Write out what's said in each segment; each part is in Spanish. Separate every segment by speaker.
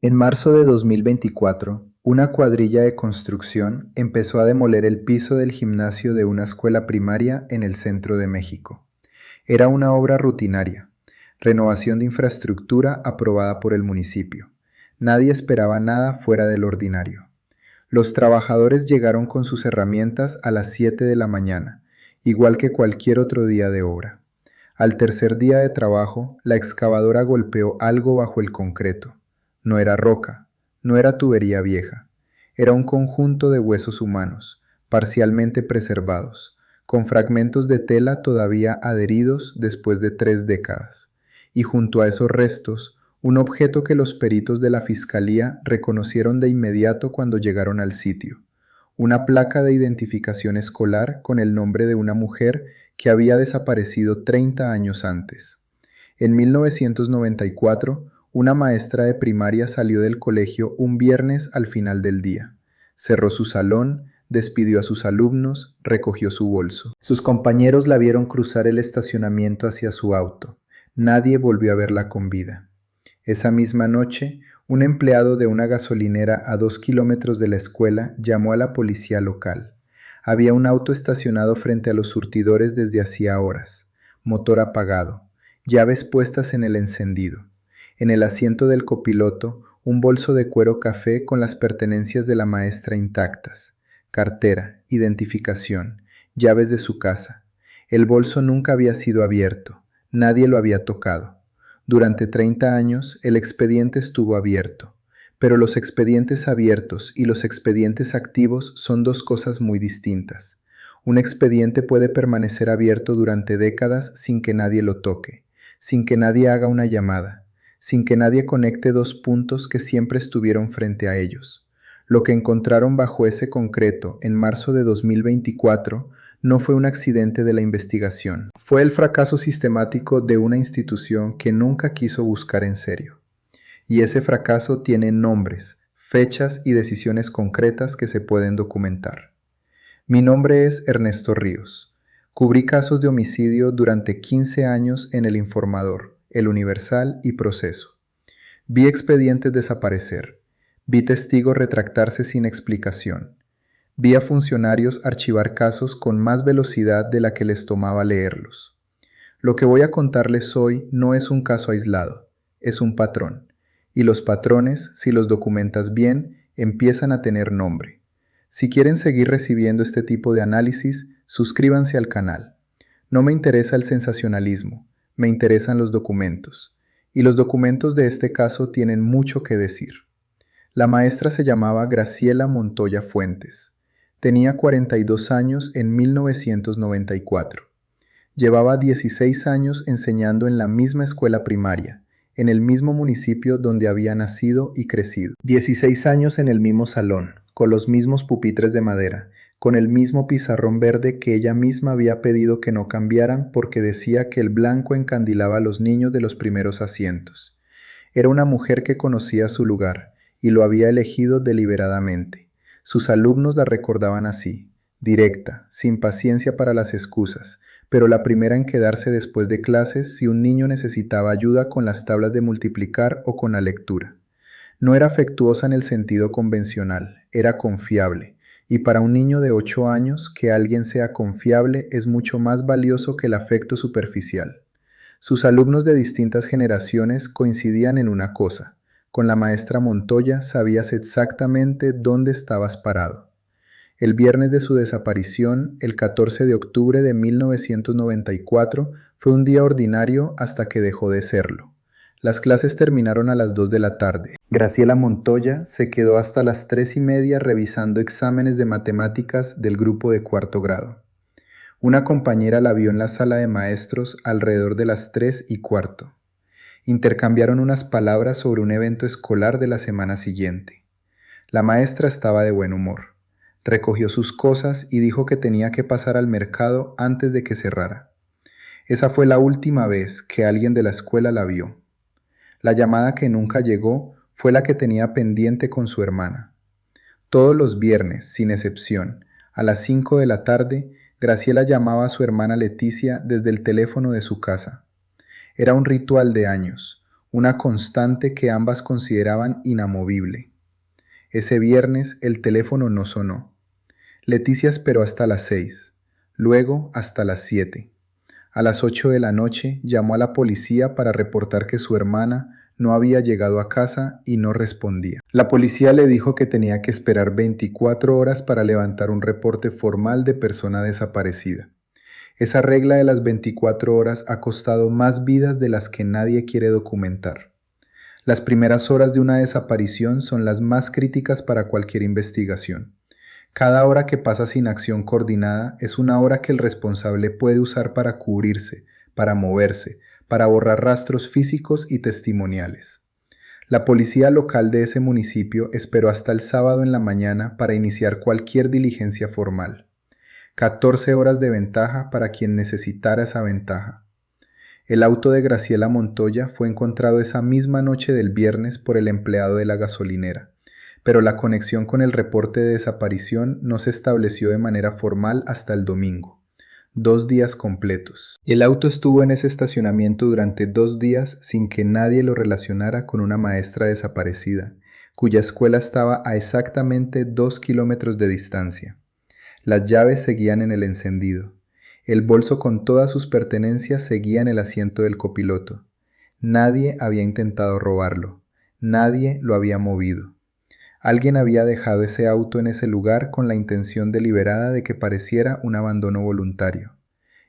Speaker 1: En marzo de 2024, una cuadrilla de construcción empezó a demoler el piso del gimnasio de una escuela primaria en el centro de México. Era una obra rutinaria, renovación de infraestructura aprobada por el municipio. Nadie esperaba nada fuera del ordinario. Los trabajadores llegaron con sus herramientas a las 7 de la mañana, igual que cualquier otro día de obra. Al tercer día de trabajo, la excavadora golpeó algo bajo el concreto. No era roca, no era tubería vieja, era un conjunto de huesos humanos, parcialmente preservados, con fragmentos de tela todavía adheridos después de 3 décadas, y junto a esos restos, un objeto que los peritos de la fiscalía reconocieron de inmediato cuando llegaron al sitio, una placa de identificación escolar con el nombre de una mujer que había desaparecido 30 años antes. En 1994, una maestra de primaria salió del colegio un viernes al final del día. Cerró su salón, despidió a sus alumnos, recogió su bolso. Sus compañeros la vieron cruzar el estacionamiento hacia su auto. Nadie volvió a verla con vida. Esa misma noche, un empleado de una gasolinera a 2 kilómetros de la escuela llamó a la policía local. Había un auto estacionado frente a los surtidores desde hacía horas, motor apagado, llaves puestas en el encendido. En el asiento del copiloto, un bolso de cuero café con las pertenencias de la maestra intactas, cartera, identificación, llaves de su casa. El bolso nunca había sido abierto, nadie lo había tocado. Durante 30 años el expediente estuvo abierto, pero los expedientes abiertos y los expedientes activos son dos cosas muy distintas. Un expediente puede permanecer abierto durante décadas sin que nadie lo toque, sin que nadie haga una llamada, sin que nadie conecte dos puntos que siempre estuvieron frente a ellos. Lo que encontraron bajo ese concreto en marzo de 2024 no fue un accidente de la investigación. Fue el fracaso sistemático de una institución que nunca quiso buscar en serio. Y ese fracaso tiene nombres, fechas y decisiones concretas que se pueden documentar. Mi nombre es Ernesto Ríos. Cubrí casos de homicidio durante 15 años en El Informador, El Universal y Proceso. Vi expedientes desaparecer. Vi testigos retractarse sin explicación. Vi a funcionarios archivar casos con más velocidad de la que les tomaba leerlos. Lo que voy a contarles hoy no es un caso aislado, es un patrón. Y los patrones, si los documentas bien, empiezan a tener nombre. Si quieren seguir recibiendo este tipo de análisis, suscríbanse al canal. No me interesa el sensacionalismo, me interesan los documentos. Y los documentos de este caso tienen mucho que decir. La maestra se llamaba Graciela Montoya Fuentes. Tenía 42 años en 1994. Llevaba 16 años enseñando en la misma escuela primaria, en el mismo municipio donde había nacido y crecido. 16 años en el mismo salón, con los mismos pupitres de madera, con el mismo pizarrón verde que ella misma había pedido que no cambiaran porque decía que el blanco encandilaba a los niños de los primeros asientos. Era una mujer que conocía su lugar y lo había elegido deliberadamente. Sus alumnos la recordaban así, directa, sin paciencia para las excusas, pero la primera en quedarse después de clases si un niño necesitaba ayuda con las tablas de multiplicar o con la lectura. No era afectuosa en el sentido convencional, era confiable, y para un niño de 8 años que alguien sea confiable es mucho más valioso que el afecto superficial. Sus alumnos de distintas generaciones coincidían en una cosa: con la maestra Montoya sabías exactamente dónde estabas parado. El viernes de su desaparición, el 14 de octubre de 1994, fue un día ordinario hasta que dejó de serlo. Las clases terminaron a las 2 de la tarde. Graciela Montoya se quedó hasta las 3:30 revisando exámenes de matemáticas del grupo de cuarto grado. Una compañera la vio en la sala de maestros alrededor de las 3:15. Intercambiaron unas palabras sobre un evento escolar de la semana siguiente. La maestra estaba de buen humor. Recogió sus cosas y dijo que tenía que pasar al mercado antes de que cerrara. Esa fue la última vez que alguien de la escuela la vio. La llamada que nunca llegó fue la que tenía pendiente con su hermana. Todos los viernes, sin excepción, a las 5 de la tarde, Graciela llamaba a su hermana Leticia desde el teléfono de su casa. Era un ritual de años, una constante que ambas consideraban inamovible. Ese viernes el teléfono no sonó. Leticia esperó hasta las 6, luego hasta las 7. A las 8 de la noche llamó a la policía para reportar que su hermana no había llegado a casa y no respondía. La policía le dijo que tenía que esperar 24 horas para levantar un reporte formal de persona desaparecida. Esa regla de las 24 horas ha costado más vidas de las que nadie quiere documentar. Las primeras horas de una desaparición son las más críticas para cualquier investigación. Cada hora que pasa sin acción coordinada es una hora que el responsable puede usar para cubrirse, para moverse, para borrar rastros físicos y testimoniales. La policía local de ese municipio esperó hasta el sábado en la mañana para iniciar cualquier diligencia formal. 14 horas de ventaja para quien necesitara esa ventaja. El auto de Graciela Montoya fue encontrado esa misma noche del viernes por el empleado de la gasolinera, pero la conexión con el reporte de desaparición no se estableció de manera formal hasta el domingo. 2 días completos. El auto estuvo en ese estacionamiento durante 2 días sin que nadie lo relacionara con una maestra desaparecida, cuya escuela estaba a exactamente 2 kilómetros de distancia. Las llaves seguían en el encendido. El bolso con todas sus pertenencias seguía en el asiento del copiloto. Nadie había intentado robarlo. Nadie lo había movido. Alguien había dejado ese auto en ese lugar con la intención deliberada de que pareciera un abandono voluntario.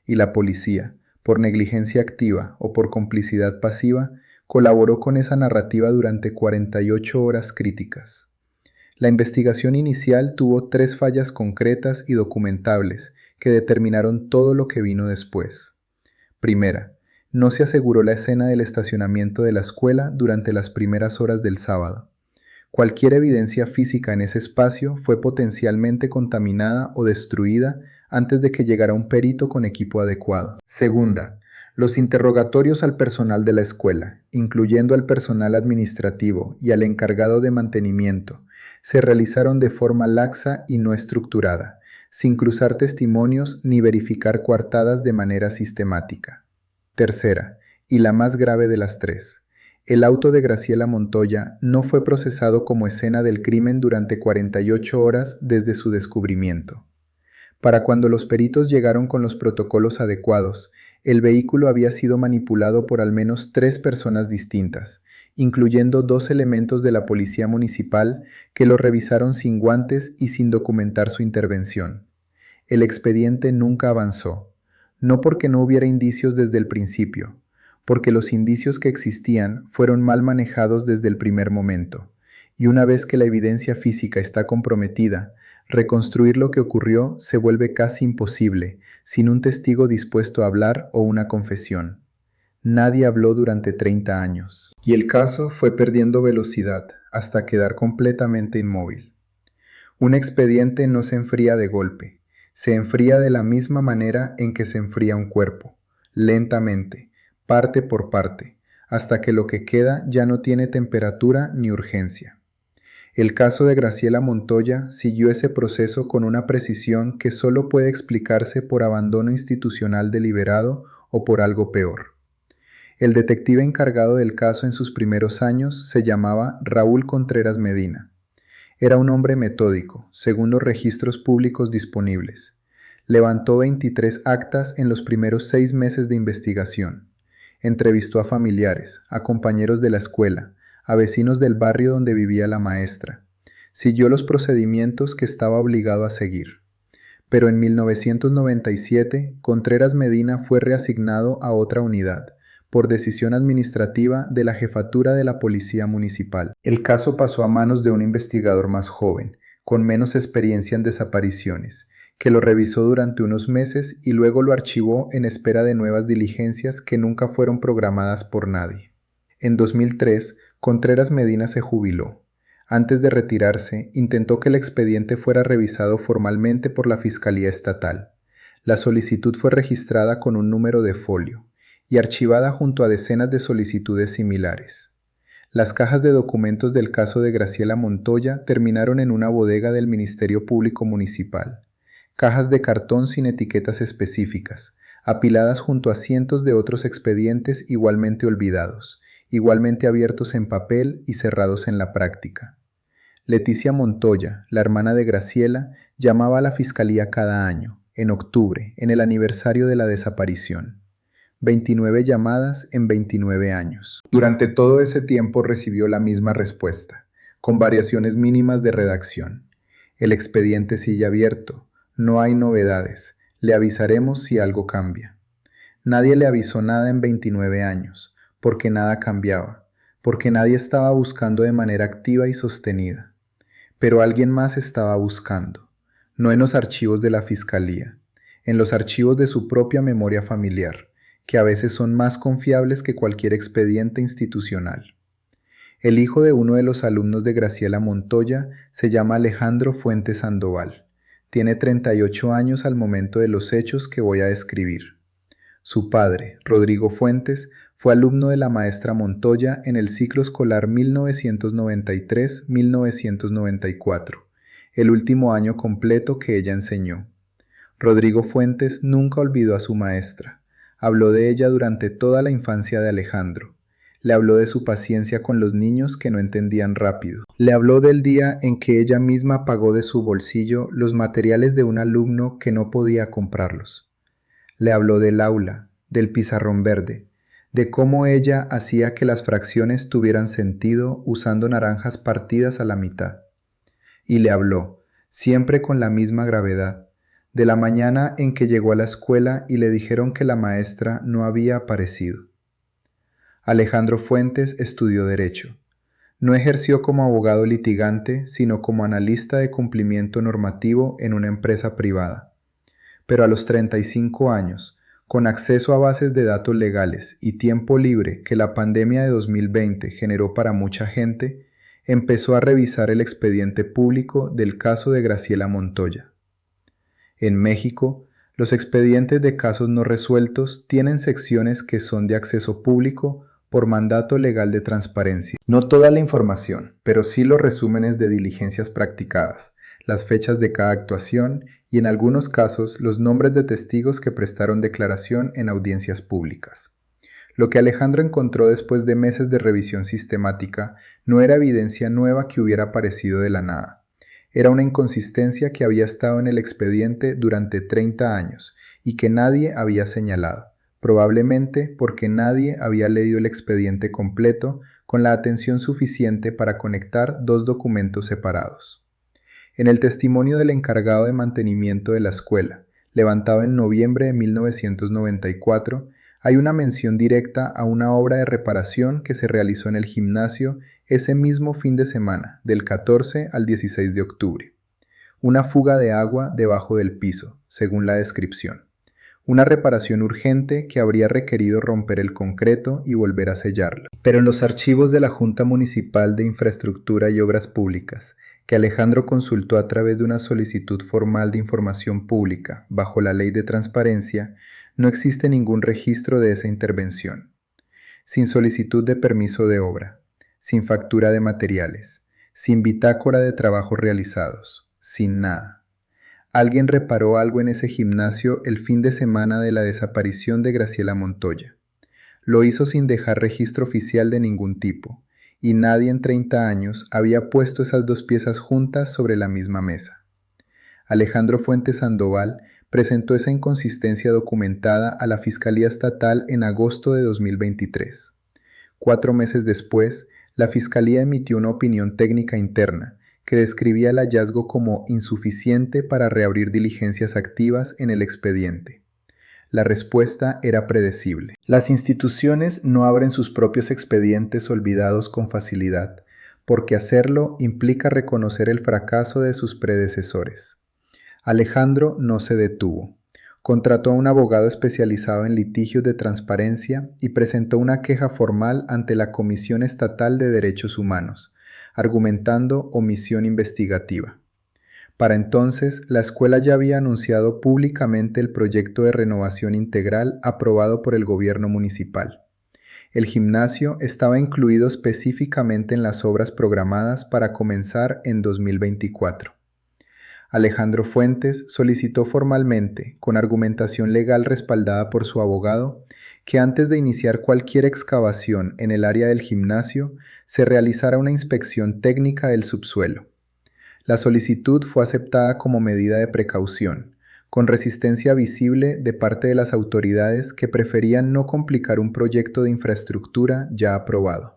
Speaker 1: Y la policía, por negligencia activa o por complicidad pasiva, colaboró con esa narrativa durante 48 horas críticas. La investigación inicial tuvo 3 fallas concretas y documentables que determinaron todo lo que vino después. Primera, no se aseguró la escena del estacionamiento de la escuela durante las primeras horas del sábado. Cualquier evidencia física en ese espacio fue potencialmente contaminada o destruida antes de que llegara un perito con equipo adecuado. Segunda, los interrogatorios al personal de la escuela, incluyendo al personal administrativo y al encargado de mantenimiento, se realizaron de forma laxa y no estructurada, sin cruzar testimonios ni verificar coartadas de manera sistemática. Tercera, y la más grave de las 3, el auto de Graciela Montoya no fue procesado como escena del crimen durante 48 horas desde su descubrimiento. Para cuando los peritos llegaron con los protocolos adecuados, el vehículo había sido manipulado por al menos 3 personas distintas, incluyendo 2 elementos de la policía municipal que lo revisaron sin guantes y sin documentar su intervención. El expediente nunca avanzó, no porque no hubiera indicios desde el principio, porque los indicios que existían fueron mal manejados desde el primer momento, y una vez que la evidencia física está comprometida, reconstruir lo que ocurrió se vuelve casi imposible, sin un testigo dispuesto a hablar o una confesión. Nadie habló durante 30 años, y el caso fue perdiendo velocidad hasta quedar completamente inmóvil. Un expediente no se enfría de golpe, se enfría de la misma manera en que se enfría un cuerpo, lentamente, parte por parte, hasta que lo que queda ya no tiene temperatura ni urgencia. El caso de Graciela Montoya siguió ese proceso con una precisión que solo puede explicarse por abandono institucional deliberado o por algo peor. El detective encargado del caso en sus primeros años se llamaba Raúl Contreras Medina. Era un hombre metódico, según los registros públicos disponibles. Levantó 23 actas en los primeros 6 meses de investigación. Entrevistó a familiares, a compañeros de la escuela, a vecinos del barrio donde vivía la maestra. Siguió los procedimientos que estaba obligado a seguir. Pero en 1997, Contreras Medina fue reasignado a otra unidad, por decisión administrativa de la jefatura de la Policía Municipal. El caso pasó a manos de un investigador más joven, con menos experiencia en desapariciones, que lo revisó durante unos meses y luego lo archivó en espera de nuevas diligencias que nunca fueron programadas por nadie. En 2003, Contreras Medina se jubiló. Antes de retirarse, intentó que el expediente fuera revisado formalmente por la Fiscalía Estatal. La solicitud fue registrada con un número de folio y archivada junto a decenas de solicitudes similares. Las cajas de documentos del caso de Graciela Montoya terminaron en una bodega del Ministerio Público Municipal. Cajas de cartón sin etiquetas específicas, apiladas junto a cientos de otros expedientes igualmente olvidados, igualmente abiertos en papel y cerrados en la práctica. Leticia Montoya, la hermana de Graciela, llamaba a la fiscalía cada año, en octubre, en el aniversario de la desaparición. 29 llamadas en 29 años. Durante todo ese tiempo recibió la misma respuesta, con variaciones mínimas de redacción. El expediente sigue abierto, no hay novedades, le avisaremos si algo cambia. Nadie le avisó nada en 29 años, porque nada cambiaba, porque nadie estaba buscando de manera activa y sostenida. Pero alguien más estaba buscando, no en los archivos de la fiscalía, en los archivos de su propia memoria familiar, que a veces son más confiables que cualquier expediente institucional. El hijo de uno de los alumnos de Graciela Montoya se llama Alejandro Fuentes Sandoval. Tiene 38 años al momento de los hechos que voy a describir. Su padre, Rodrigo Fuentes, fue alumno de la maestra Montoya en el ciclo escolar 1993-1994, el último año completo que ella enseñó. Rodrigo Fuentes nunca olvidó a su maestra. Habló de ella durante toda la infancia de Alejandro. Le habló de su paciencia con los niños que no entendían rápido. Le habló del día en que ella misma pagó de su bolsillo los materiales de un alumno que no podía comprarlos. Le habló del aula, del pizarrón verde, de cómo ella hacía que las fracciones tuvieran sentido usando naranjas partidas a la mitad. Y le habló, siempre con la misma gravedad, de la mañana en que llegó a la escuela y le dijeron que la maestra no había aparecido. Alejandro Fuentes estudió Derecho. No ejerció como abogado litigante, sino como analista de cumplimiento normativo en una empresa privada. Pero a los 35 años, con acceso a bases de datos legales y tiempo libre que la pandemia de 2020 generó para mucha gente, empezó a revisar el expediente público del caso de Graciela Montoya. En México, los expedientes de casos no resueltos tienen secciones que son de acceso público por mandato legal de transparencia. No toda la información, pero sí los resúmenes de diligencias practicadas, las fechas de cada actuación y en algunos casos los nombres de testigos que prestaron declaración en audiencias públicas. Lo que Alejandro encontró después de meses de revisión sistemática no era evidencia nueva que hubiera aparecido de la nada. Era una inconsistencia que había estado en el expediente durante 30 años y que nadie había señalado, probablemente porque nadie había leído el expediente completo con la atención suficiente para conectar dos documentos separados. En el testimonio del encargado de mantenimiento de la escuela, levantado en noviembre de 1994, hay una mención directa a una obra de reparación que se realizó en el gimnasio ese mismo fin de semana, del 14 al 16 de octubre. Una fuga de agua debajo del piso, según la descripción. Una reparación urgente que habría requerido romper el concreto y volver a sellarlo. Pero en los archivos de la Junta Municipal de Infraestructura y Obras Públicas, que Alejandro consultó a través de una solicitud formal de información pública bajo la Ley de Transparencia, no existe ningún registro de esa intervención. Sin solicitud de permiso de obra, sin factura de materiales, sin bitácora de trabajos realizados, sin nada. Alguien reparó algo en ese gimnasio el fin de semana de la desaparición de Graciela Montoya. Lo hizo sin dejar registro oficial de ningún tipo, y nadie en 30 años había puesto esas dos piezas juntas sobre la misma mesa. Alejandro Fuentes Sandoval presentó esa inconsistencia documentada a la Fiscalía Estatal en agosto de 2023. 4 meses después, la Fiscalía emitió una opinión técnica interna que describía el hallazgo como insuficiente para reabrir diligencias activas en el expediente. La respuesta era predecible. Las instituciones no abren sus propios expedientes olvidados con facilidad, porque hacerlo implica reconocer el fracaso de sus predecesores. Alejandro no se detuvo. Contrató a un abogado especializado en litigios de transparencia y presentó una queja formal ante la Comisión Estatal de Derechos Humanos, argumentando omisión investigativa. Para entonces, la escuela ya había anunciado públicamente el proyecto de renovación integral aprobado por el gobierno municipal. El gimnasio estaba incluido específicamente en las obras programadas para comenzar en 2024. Alejandro Fuentes solicitó formalmente, con argumentación legal respaldada por su abogado, que antes de iniciar cualquier excavación en el área del gimnasio, se realizara una inspección técnica del subsuelo. La solicitud fue aceptada como medida de precaución, con resistencia visible de parte de las autoridades que preferían no complicar un proyecto de infraestructura ya aprobado.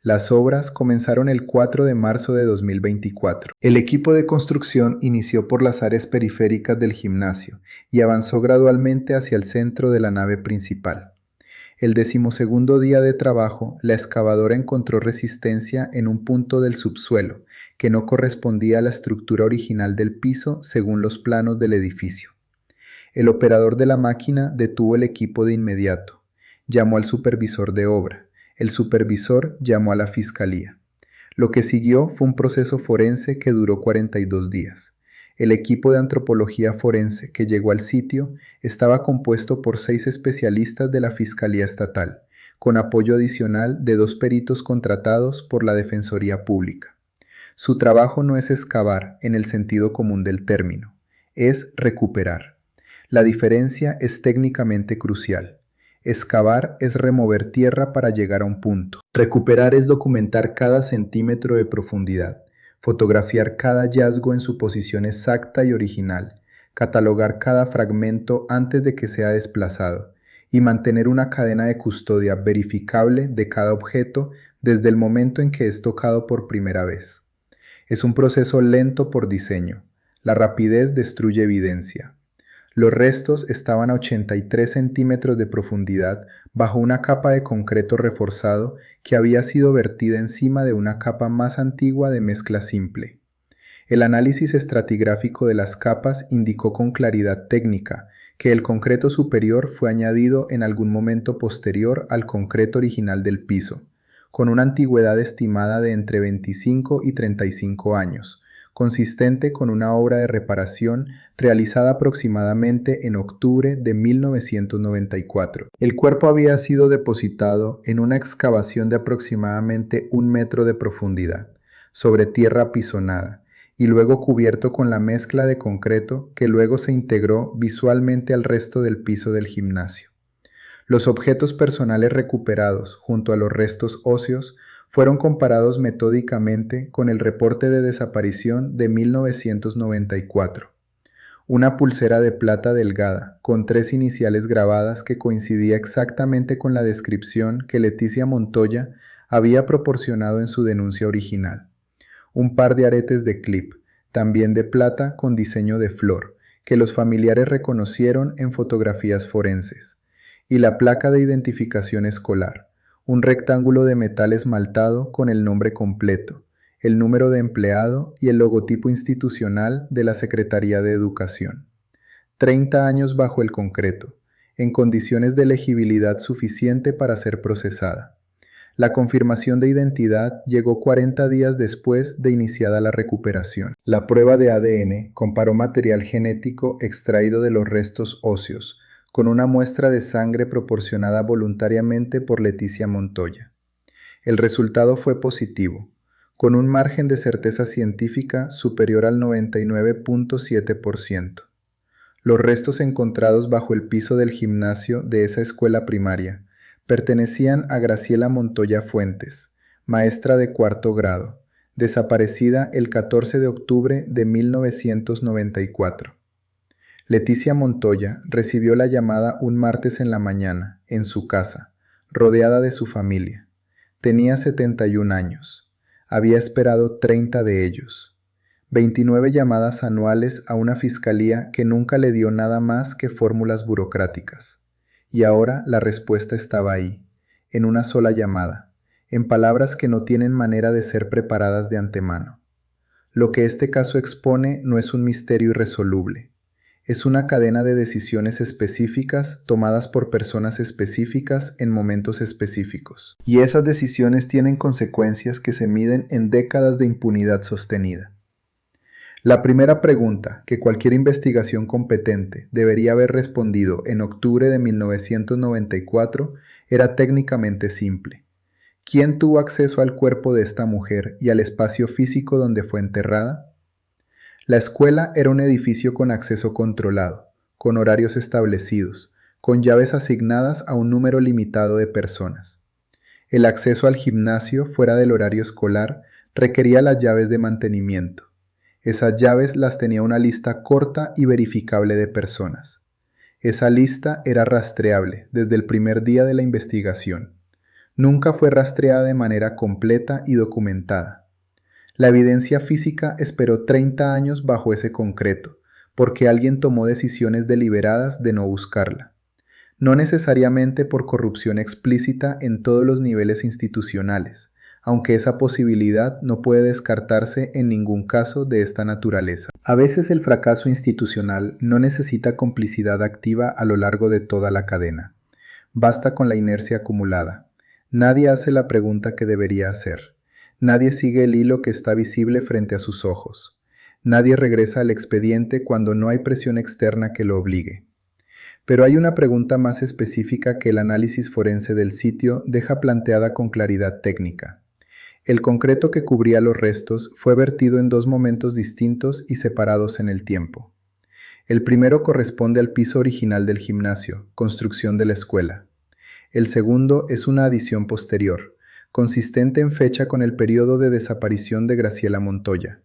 Speaker 1: Las obras comenzaron el 4 de marzo de 2024. El equipo de construcción inició por las áreas periféricas del gimnasio y avanzó gradualmente hacia el centro de la nave principal. El 12º día de trabajo, la excavadora encontró resistencia en un punto del subsuelo, que no correspondía a la estructura original del piso según los planos del edificio. El operador de la máquina detuvo el equipo de inmediato. Llamó al supervisor de obra. El supervisor llamó a la fiscalía. Lo que siguió fue un proceso forense que duró 42 días. El equipo de antropología forense que llegó al sitio estaba compuesto por 6 especialistas de la Fiscalía Estatal, con apoyo adicional de 2 peritos contratados por la Defensoría Pública. Su trabajo no es excavar en el sentido común del término, es recuperar. La diferencia es técnicamente crucial. Excavar es remover tierra para llegar a un punto. Recuperar es documentar cada centímetro de profundidad, fotografiar cada hallazgo en su posición exacta y original, catalogar cada fragmento antes de que sea desplazado y mantener una cadena de custodia verificable de cada objeto desde el momento en que es tocado por primera vez. Es un proceso lento por diseño. La rapidez destruye evidencia. Los restos estaban a 83 centímetros de profundidad bajo una capa de concreto reforzado que había sido vertida encima de una capa más antigua de mezcla simple. El análisis estratigráfico de las capas indicó con claridad técnica que el concreto superior fue añadido en algún momento posterior al concreto original del piso, con una antigüedad estimada de entre 25 y 35 años, consistente con una obra de reparación realizada aproximadamente en octubre de 1994. El cuerpo había sido depositado en una excavación de aproximadamente 1 metro de profundidad, sobre tierra apisonada, y luego cubierto con la mezcla de concreto que luego se integró visualmente al resto del piso del gimnasio. Los objetos personales recuperados junto a los restos óseos fueron comparados metódicamente con el reporte de desaparición de 1994. Una pulsera de plata delgada, con 3 iniciales grabadas que coincidía exactamente con la descripción que Leticia Montoya había proporcionado en su denuncia original. Un par de aretes de clip, también de plata con diseño de flor, que los familiares reconocieron en fotografías forenses. Y la placa de identificación escolar, un rectángulo de metal esmaltado con el nombre completo, el número de empleado y el logotipo institucional de la Secretaría de Educación. 30 años bajo el concreto, en condiciones de legibilidad suficiente para ser procesada. La confirmación de identidad llegó 40 días después de iniciada la recuperación. La prueba de ADN comparó material genético extraído de los restos óseos con una muestra de sangre proporcionada voluntariamente por Leticia Montoya. El resultado fue positivo, con un margen de certeza científica superior al 99.7%. Los restos encontrados bajo el piso del gimnasio de esa escuela primaria pertenecían a Graciela Montoya Fuentes, maestra de 4º grado, desaparecida el 14 de octubre de 1994. Leticia Montoya recibió la llamada un martes en la mañana, en su casa, rodeada de su familia. Tenía 71 años. Había esperado 30 de ellos. 29 llamadas anuales a una fiscalía que nunca le dio nada más que fórmulas burocráticas. Y ahora la respuesta estaba ahí, en una sola llamada, en palabras que no tienen manera de ser preparadas de antemano. Lo que este caso expone no es un misterio irresoluble. Es una cadena de decisiones específicas tomadas por personas específicas en momentos específicos. Y esas decisiones tienen consecuencias que se miden en décadas de impunidad sostenida. La primera pregunta que cualquier investigación competente debería haber respondido en octubre de 1994 era técnicamente simple. ¿Quién tuvo acceso al cuerpo de esta mujer y al espacio físico donde fue enterrada? La escuela era un edificio con acceso controlado, con horarios establecidos, con llaves asignadas a un número limitado de personas. El acceso al gimnasio fuera del horario escolar requería las llaves de mantenimiento. Esas llaves las tenía una lista corta y verificable de personas. Esa lista era rastreable desde el primer día de la investigación. Nunca fue rastreada de manera completa y documentada. La evidencia física esperó 30 años bajo ese concreto, porque alguien tomó decisiones deliberadas de no buscarla. No necesariamente por corrupción explícita en todos los niveles institucionales, aunque esa posibilidad no puede descartarse en ningún caso de esta naturaleza. A veces el fracaso institucional no necesita complicidad activa a lo largo de toda la cadena. Basta con la inercia acumulada. Nadie hace la pregunta que debería hacer. Nadie sigue el hilo que está visible frente a sus ojos. Nadie regresa al expediente cuando no hay presión externa que lo obligue. Pero hay una pregunta más específica que el análisis forense del sitio deja planteada con claridad técnica. El concreto que cubría los restos fue vertido en dos momentos distintos y separados en el tiempo. El primero corresponde al piso original del gimnasio, construcción de la escuela. El segundo es una adición posterior, consistente en fecha con el periodo de desaparición de Graciela Montoya.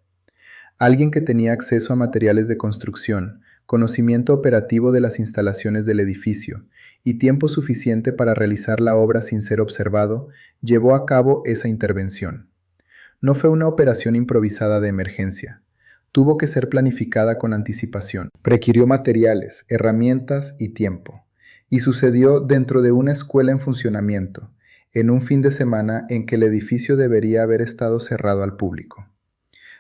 Speaker 1: Alguien que tenía acceso a materiales de construcción, conocimiento operativo de las instalaciones del edificio y tiempo suficiente para realizar la obra sin ser observado, llevó a cabo esa intervención. No fue una operación improvisada de emergencia. Tuvo que ser planificada con anticipación. Requirió materiales, herramientas y tiempo. Y sucedió dentro de una escuela en funcionamiento, en un fin de semana en que el edificio debería haber estado cerrado al público.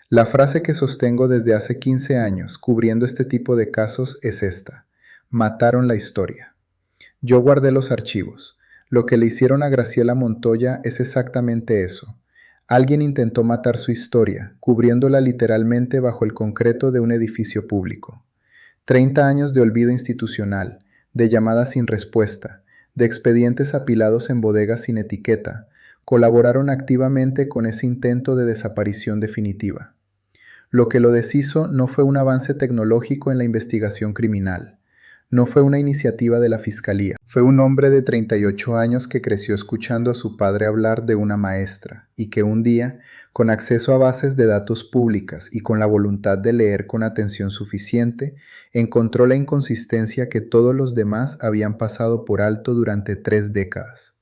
Speaker 1: La frase que sostengo desde hace 15 años cubriendo este tipo de casos es esta: mataron la historia. Yo guardé los archivos. Lo que le hicieron a Graciela Montoya es exactamente eso. Alguien intentó matar su historia, cubriéndola literalmente bajo el concreto de un edificio público. 30 años de olvido institucional, de llamadas sin respuesta, de expedientes apilados en bodegas sin etiqueta, colaboraron activamente con ese intento de desaparición definitiva. Lo que lo deshizo no fue un avance tecnológico en la investigación criminal. No fue una iniciativa de la Fiscalía. Fue un hombre de 38 años que creció escuchando a su padre hablar de una maestra y que un día, con acceso a bases de datos públicas y con la voluntad de leer con atención suficiente, encontró la inconsistencia que todos los demás habían pasado por alto durante 3 décadas.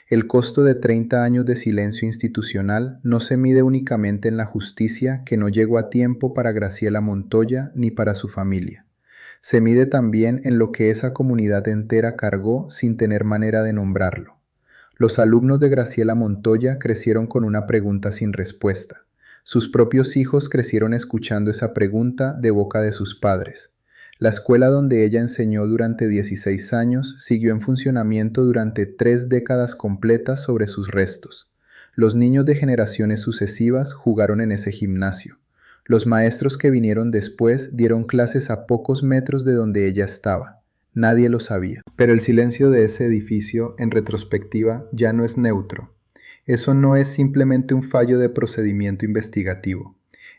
Speaker 1: El costo de 30 años de silencio institucional no se mide únicamente en la justicia que no llegó a tiempo para Graciela Montoya ni para su familia. Se mide también en lo que esa comunidad entera cargó sin tener manera de nombrarlo. Los alumnos de Graciela Montoya crecieron con una pregunta sin respuesta. Sus propios hijos crecieron escuchando esa pregunta de boca de sus padres. La escuela donde ella enseñó durante 16 años siguió en funcionamiento durante 3 décadas completas sobre sus restos. Los niños de generaciones sucesivas jugaron en ese gimnasio. Los maestros que vinieron después dieron clases a pocos metros de donde ella estaba. Nadie lo sabía. Pero el silencio de ese edificio, en retrospectiva, ya no es neutro. Eso no es simplemente un fallo de procedimiento investigativo.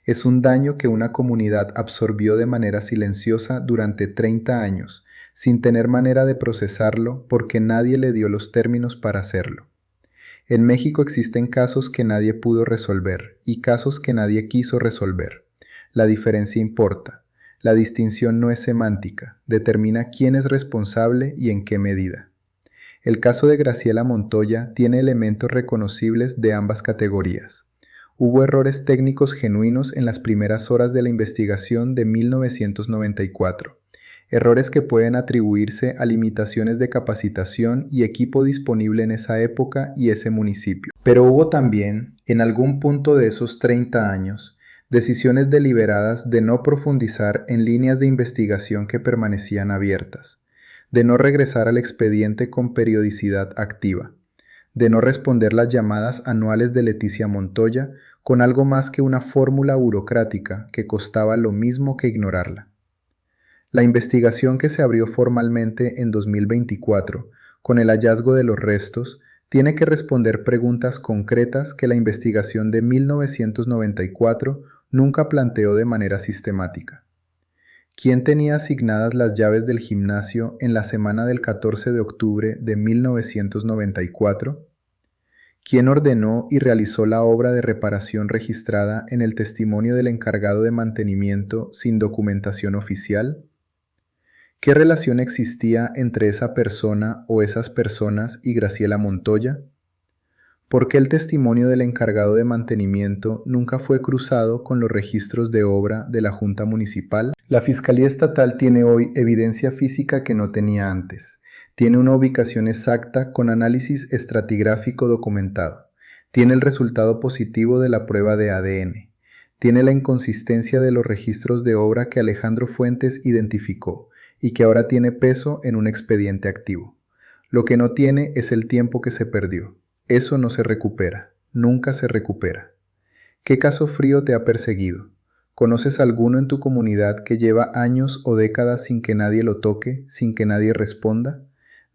Speaker 1: Es un daño que una comunidad absorbió de manera silenciosa durante 30 años, sin tener manera de procesarlo porque nadie le dio los términos para hacerlo. En México existen casos que nadie pudo resolver y casos que nadie quiso resolver. La diferencia importa. La distinción no es semántica, determina quién es responsable y en qué medida. El caso de Graciela Montoya tiene elementos reconocibles de ambas categorías. Hubo errores técnicos genuinos en las primeras horas de la investigación de 1994. Errores que pueden atribuirse a limitaciones de capacitación y equipo disponible en esa época y ese municipio. Pero hubo también, en algún punto de esos 30 años, decisiones deliberadas de no profundizar en líneas de investigación que permanecían abiertas, de no regresar al expediente con periodicidad activa, de no responder las llamadas anuales de Leticia Montoya con algo más que una fórmula burocrática que costaba lo mismo que ignorarla. La investigación que se abrió formalmente en 2024, con el hallazgo de los restos, tiene que responder preguntas concretas que la investigación de 1994 nunca planteó de manera sistemática. ¿Quién tenía asignadas las llaves del gimnasio en la semana del 14 de octubre de 1994? ¿Quién ordenó y realizó la obra de reparación registrada en el testimonio del encargado de mantenimiento sin documentación oficial? ¿Qué relación existía entre esa persona o esas personas y Graciela Montoya? ¿Por qué el testimonio del encargado de mantenimiento nunca fue cruzado con los registros de obra de la Junta Municipal? La Fiscalía Estatal tiene hoy evidencia física que no tenía antes. Tiene una ubicación exacta con análisis estratigráfico documentado. Tiene el resultado positivo de la prueba de ADN. Tiene la inconsistencia de los registros de obra que Alejandro Fuentes identificó y que ahora tiene peso en un expediente activo. Lo que no tiene es el tiempo que se perdió. Eso no se recupera, nunca se recupera. ¿Qué caso frío te ha perseguido? ¿Conoces alguno en tu comunidad que lleva años o décadas sin que nadie lo toque, sin que nadie responda?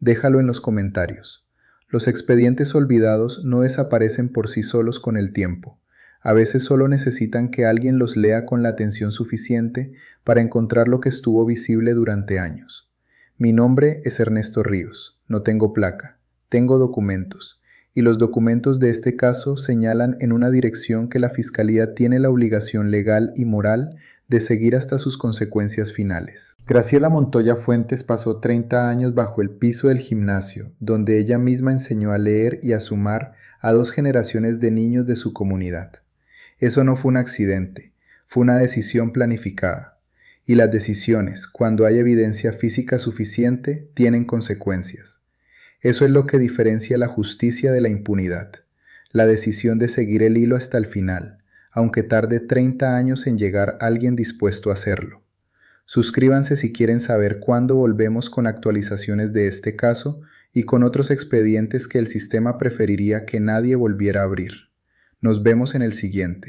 Speaker 1: Déjalo en los comentarios. Los expedientes olvidados no desaparecen por sí solos con el tiempo. A veces solo necesitan que alguien los lea con la atención suficiente para encontrar lo que estuvo visible durante años. Mi nombre es Ernesto Ríos. No tengo placa. Tengo documentos. Y los documentos de este caso señalan en una dirección que la Fiscalía tiene la obligación legal y moral de seguir hasta sus consecuencias finales. Graciela Montoya Fuentes pasó 30 años bajo el piso del gimnasio, donde ella misma enseñó a leer y a sumar a 2 generaciones de niños de su comunidad. Eso no fue un accidente, fue una decisión planificada. Y las decisiones, cuando hay evidencia física suficiente, tienen consecuencias. Eso es lo que diferencia la justicia de la impunidad, la decisión de seguir el hilo hasta el final, aunque tarde 30 años en llegar alguien dispuesto a hacerlo. Suscríbanse si quieren saber cuándo volvemos con actualizaciones de este caso y con otros expedientes que el sistema preferiría que nadie volviera a abrir. Nos vemos en el siguiente.